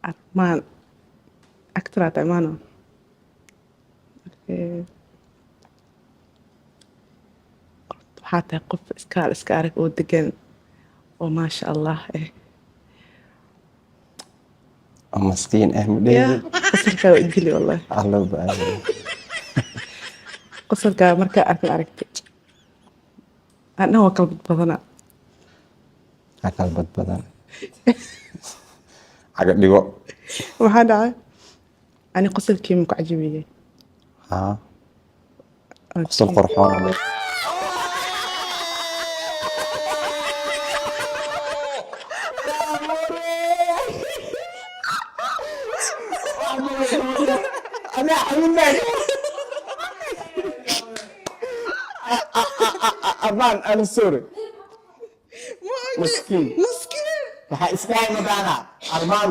armaan actoraata imaano waxaa tahay qof iska arag oo degan oo maasha allah مسكين أحمد ya qosolkaa waa idili wallahi الله بقى qosolkaa markaa arkan aragtay anna waa kala badbadanaa أكل بدن حاجة ديجو maxaa dhacay ani qosolkii ma ku cajabiyey ها قصة القرحان أنا حبيبي أمان أنا سوري مسكين maskiin waxaa iska hayna baana armaan